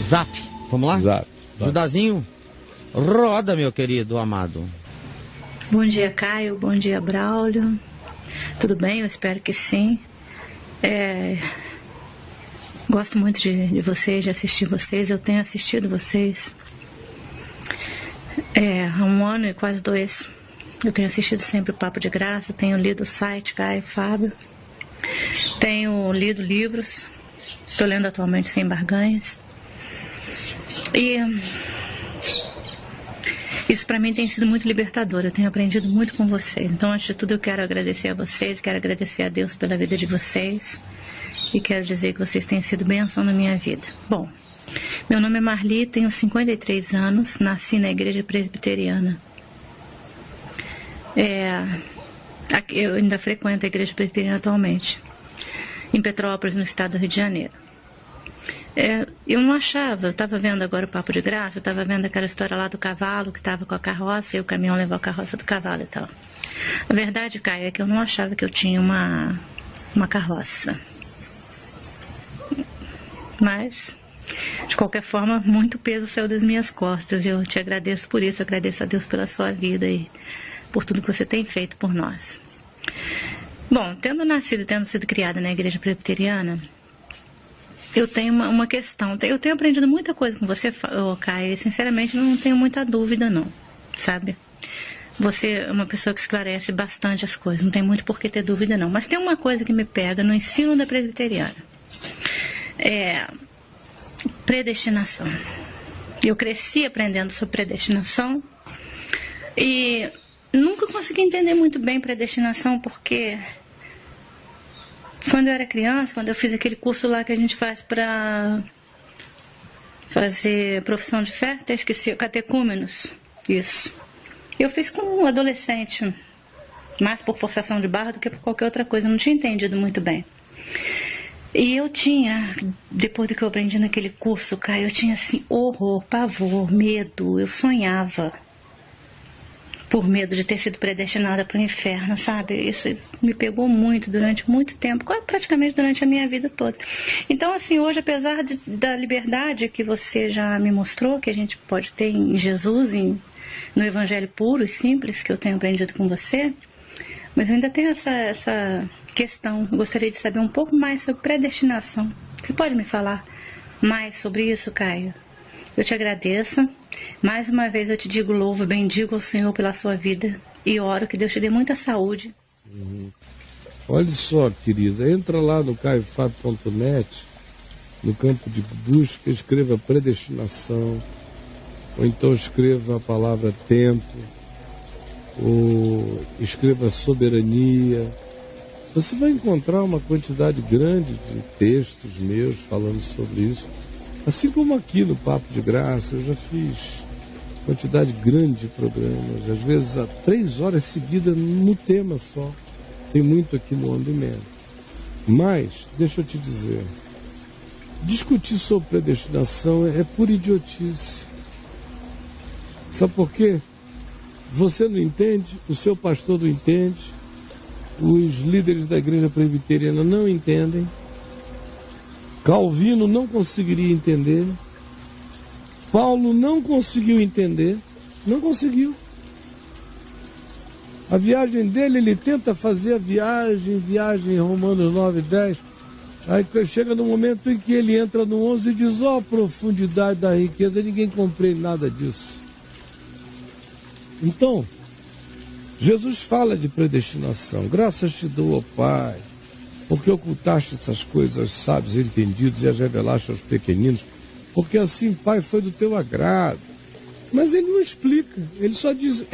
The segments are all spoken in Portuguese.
Zap. Vamos lá? Zap. Judazinho, roda, meu querido amado. Bom dia, Caio. Bom dia, Braulio. Tudo bem? Eu espero que sim. Gosto muito de vocês, de assistir vocês. Eu tenho assistido vocês há 1 ano e quase 2. Eu tenho assistido sempre o Papo de Graça, tenho lido o site Caio e Fábio, tenho lido livros, estou lendo atualmente Sem Barganhas. E isso para mim tem sido muito libertador, eu tenho aprendido muito com vocês. Então, antes de tudo, eu quero agradecer a vocês, quero agradecer a Deus pela vida de vocês e quero dizer que vocês têm sido bênção na minha vida. Bom, meu nome é Marli, tenho 53 anos, nasci na igreja presbiteriana. Eu ainda frequento a igreja presbiteriana atualmente, em Petrópolis, no estado do Rio de Janeiro. Eu não achava, eu estava vendo agora o Papo de Graça, eu estava vendo aquela história lá do cavalo que estava com a carroça e o caminhão levou a carroça do cavalo e tal. A verdade, Caio, é que eu não achava que eu tinha uma carroça. Mas, de qualquer forma, muito peso saiu das minhas costas. Eu te agradeço por isso, agradeço a Deus pela sua vida e por tudo que você tem feito por nós. Bom, tendo nascido e tendo sido criada na igreja presbiteriana, eu tenho uma questão. Eu tenho aprendido muita coisa com você, Caio, e sinceramente não tenho muita dúvida não, sabe? Você é uma pessoa que esclarece bastante as coisas, não tem muito por que ter dúvida não. Mas tem uma coisa que me pega no ensino da presbiteriana. Predestinação. Eu cresci aprendendo sobre predestinação e nunca consegui entender muito bem predestinação, porque quando eu era criança, quando eu fiz aquele curso lá que a gente faz para fazer profissão de fé, até esqueci, catecúmenos, isso. Eu fiz com um adolescente, mais por forçação de barra do que por qualquer outra coisa, não tinha entendido muito bem. E eu tinha, depois do que eu aprendi naquele curso, Caio, eu tinha assim horror, pavor, medo, eu sonhava por medo de ter sido predestinada para o inferno, sabe? Isso me pegou muito durante muito tempo, praticamente durante a minha vida toda. Então, assim, hoje, apesar da liberdade que você já me mostrou, que a gente pode ter em Jesus, no Evangelho puro e simples, que eu tenho aprendido com você, mas eu ainda tenho essa questão. Eu gostaria de saber um pouco mais sobre predestinação. Você pode me falar mais sobre isso, Caio? Eu te agradeço. Mais uma vez eu te digo, louvo, bendigo ao Senhor pela sua vida e oro que Deus te dê muita saúde. Olha só, querida, entra lá no caiofab.net, no campo de busca, escreva predestinação, ou então escreva a palavra tempo, ou escreva soberania. Você vai encontrar uma quantidade grande de textos meus falando sobre isso. Assim como aqui no Papo de Graça, eu já fiz quantidade grande de programas, às vezes há 3 horas seguidas no tema só. Tem muito aqui no On Demand. Mas, deixa eu te dizer, discutir sobre predestinação é pura idiotice. Sabe por quê? Você não entende, o seu pastor não entende, os líderes da igreja presbiteriana não entendem, Calvino não conseguiria entender, Paulo não conseguiu entender, não conseguiu. A viagem dele, ele tenta fazer a viagem, Romanos 9, 10, aí chega no momento em que ele entra no 11 e diz, ó, profundidade da riqueza, ninguém compreende nada disso. Então, Jesus fala de predestinação. Graças te dou, ó Pai, porque ocultaste essas coisas aos sábios entendidos e as revelaste aos pequeninos, porque assim, Pai, foi do teu agrado. Mas ele não explica, ele só diz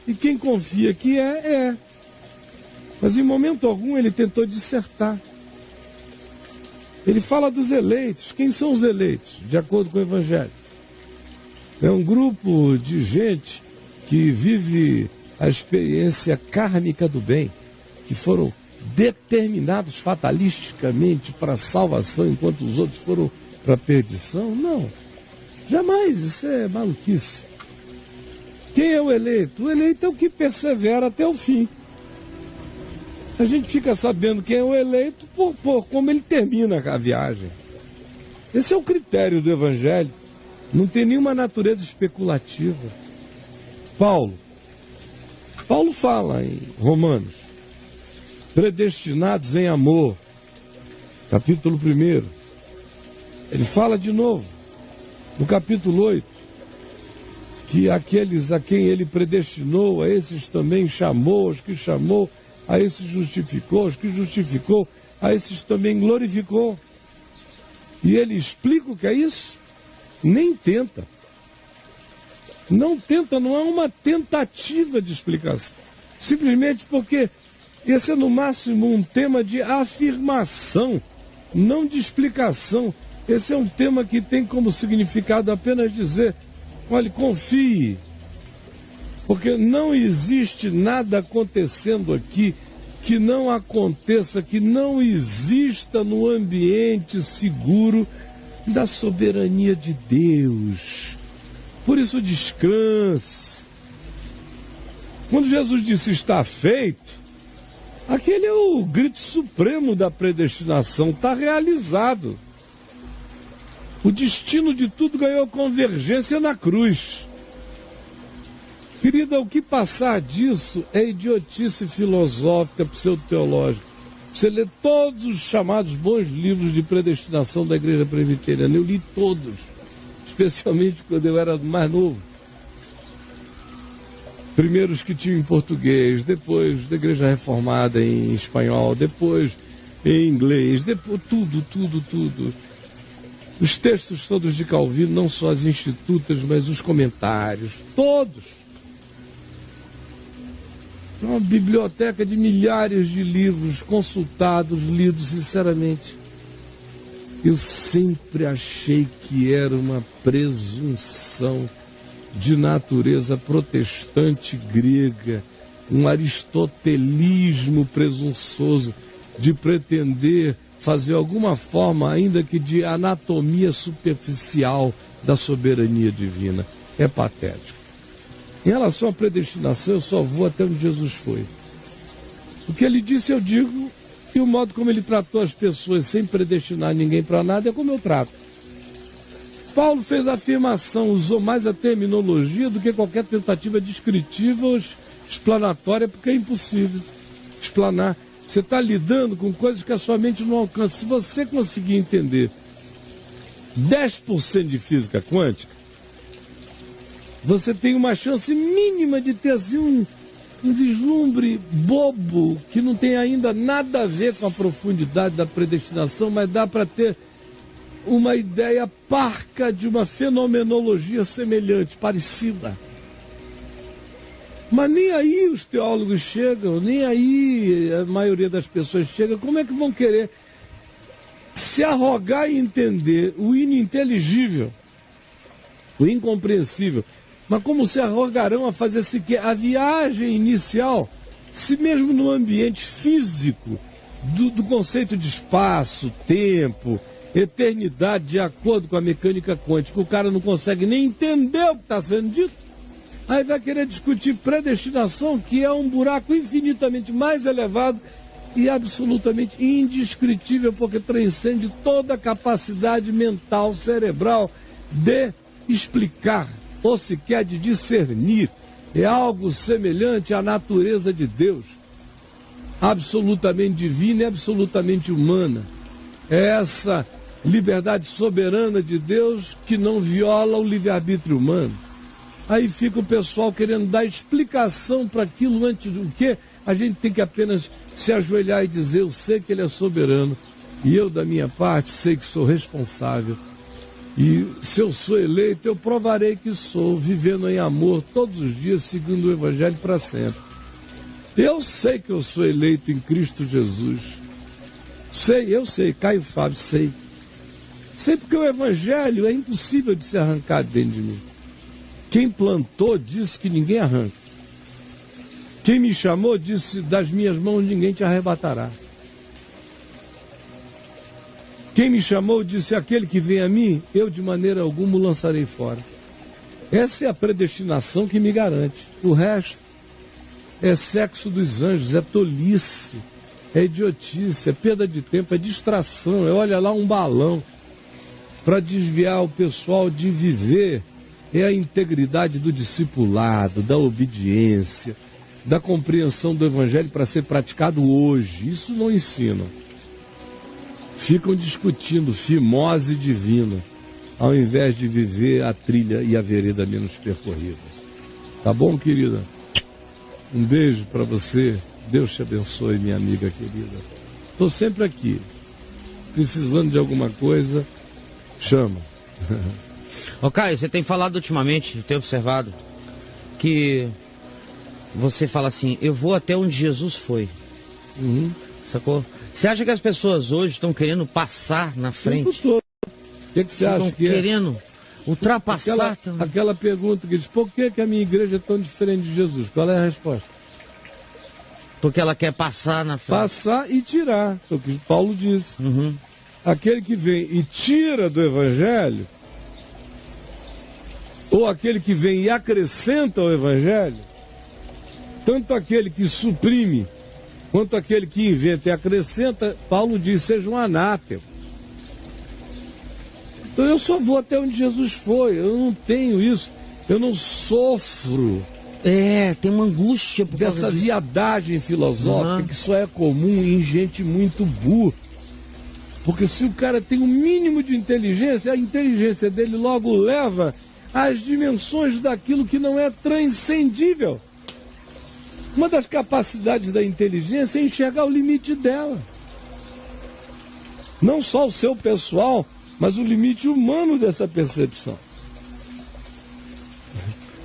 e quem confia que é. Mas em momento algum ele tentou dissertar. Ele fala dos eleitos. Quem são os eleitos? De acordo com o Evangelho, é um grupo de gente que vive a experiência kármica do bem, que foram determinados fatalisticamente para a salvação, enquanto os outros foram para a perdição? Não, jamais, isso é maluquice. Quem é o eleito? O eleito é o que persevera até o fim. A gente fica sabendo quem é o eleito por como ele termina a viagem. Esse é o critério do Evangelho. Não tem nenhuma natureza especulativa. Paulo fala em Romanos, predestinados em amor, capítulo 1. Ele fala de novo, no capítulo 8, que aqueles a quem ele predestinou, a esses também chamou, os que chamou, a esses justificou, os que justificou, a esses também glorificou. E ele explica o que é isso? Nem tenta. Não tenta, não é uma tentativa de explicação. Simplesmente porque esse é no máximo um tema de afirmação, não de explicação. Esse é um tema que tem como significado apenas dizer, olhe, confie, porque não existe nada acontecendo aqui que não aconteça, que não exista no ambiente seguro da soberania de Deus. Por isso descanse. Quando Jesus disse está feito, aquele é o grito supremo da predestinação, está realizado. O destino de tudo ganhou convergência na cruz. Querida, o que passar disso é idiotice filosófica, pseudo-teológica. Você lê todos os chamados bons livros de predestinação da Igreja Presbiteriana. Eu li todos, especialmente quando eu era mais novo. Primeiro os que tinham em português, depois da Igreja Reformada em espanhol, depois em inglês, depois tudo. Os textos todos de Calvino, não só as institutas, mas os comentários, todos. Uma biblioteca de milhares de livros consultados, lidos, sinceramente. Eu sempre achei que era uma presunção de natureza protestante grega, um aristotelismo presunçoso de pretender fazer alguma forma, ainda que de anatomia superficial da soberania divina. É patético. Em relação à predestinação, eu só vou até onde Jesus foi. O que ele disse, eu digo, e o modo como ele tratou as pessoas sem predestinar ninguém para nada é como eu trato. Paulo fez a afirmação, usou mais a terminologia do que qualquer tentativa descritiva ou explanatória, porque é impossível explanar. Você está lidando com coisas que a sua mente não alcança. Se você conseguir entender 10% de física quântica, você tem uma chance mínima de ter assim um vislumbre bobo, que não tem ainda nada a ver com a profundidade da predestinação, mas dá para ter uma ideia parca de uma fenomenologia semelhante, parecida. Mas nem aí os teólogos chegam, nem aí a maioria das pessoas chega. Como é que vão querer se arrogar e entender o ininteligível, o incompreensível? Mas como se arrogarão a fazer sequer a viagem inicial, se mesmo no ambiente físico, do conceito de espaço, tempo, eternidade, de acordo com a mecânica quântica, o cara não consegue nem entender o que está sendo dito? Aí vai querer discutir predestinação, que é um buraco infinitamente mais elevado e absolutamente indescritível, porque transcende toda a capacidade mental, cerebral de explicar, ou sequer de discernir. É algo semelhante à natureza de Deus, absolutamente divina e absolutamente humana. É essa liberdade soberana de Deus que não viola o livre-arbítrio humano. Aí fica o pessoal querendo dar explicação para aquilo, antes do que a gente tem que apenas se ajoelhar e dizer: eu sei que Ele é soberano e eu, da minha parte, sei que sou responsável. E se eu sou eleito, eu provarei que sou, vivendo em amor todos os dias, seguindo o Evangelho para sempre. Eu sei que eu sou eleito em Cristo Jesus. Eu sei, Caio Fábio, sei. Sei porque o Evangelho é impossível de ser arrancado dentro de mim. Quem plantou disse que ninguém arranca. Quem me chamou disse: das minhas mãos ninguém te arrebatará. Quem me chamou disse: aquele que vem a mim, eu de maneira alguma o lançarei fora. Essa é a predestinação que me garante. O resto é sexo dos anjos, é tolice, é idiotice, é perda de tempo, é distração, é olha lá um balão. para desviar o pessoal de viver é a integridade do discipulado, da obediência, da compreensão do Evangelho para ser praticado hoje. Isso não ensinam. Ficam discutindo fimose divina, ao invés de viver a trilha e a vereda menos percorrida. Tá bom, querida? Um beijo para você. Deus te abençoe, minha amiga querida. Estou sempre aqui. Precisando de alguma coisa, chama. Ô Caio, você tem falado ultimamente, tenho observado, que você fala assim, eu vou até onde Jesus foi. Sacou? Você acha que as pessoas hoje estão querendo passar na frente? O que você acha que estão querendo ultrapassar? Aquela pergunta que diz, por que a minha igreja é tão diferente de Jesus? Qual é a resposta? Porque ela quer passar na frente. Passar e tirar, é o que Paulo disse. Aquele que vem e tira do Evangelho, ou aquele que vem e acrescenta ao Evangelho, tanto aquele que suprime, quanto aquele que inventa e acrescenta, Paulo diz, seja um anátema. Então eu só vou até onde Jesus foi, eu não tenho isso, eu não sofro tem uma angústia por causa dessa disso. viadagem filosófica que só é comum em gente muito burra. Porque se o cara tem um mínimo de inteligência, a inteligência dele logo leva às dimensões daquilo que não é transcendível. Uma das capacidades da inteligência é enxergar o limite dela. Não só o seu pessoal, mas o limite humano dessa percepção.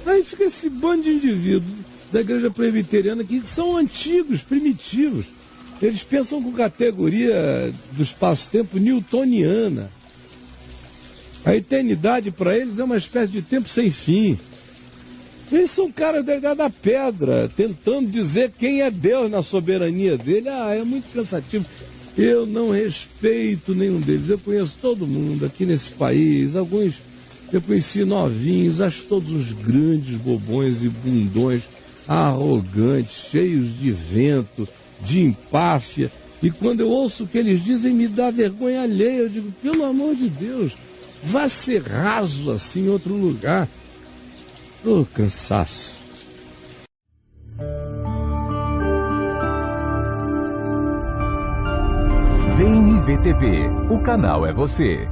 Aí fica esse bando de indivíduos da igreja presbiteriana que são antigos, primitivos. Eles pensam com categoria do espaço-tempo newtoniana. A eternidade para eles é uma espécie de tempo sem fim. Eles são caras da idade da pedra, tentando dizer quem é Deus na soberania dele. É muito cansativo. Eu não respeito nenhum deles. Eu conheço todo mundo aqui nesse país. Alguns eu conheci novinhos, acho todos uns grandes bobões e bundões, arrogantes, cheios de vento, de empáfia. E quando eu ouço o que eles dizem, me dá vergonha alheia. Eu digo, pelo amor de Deus, vá ser raso assim em outro lugar. Cansaço. Vem IVTV, o canal é você.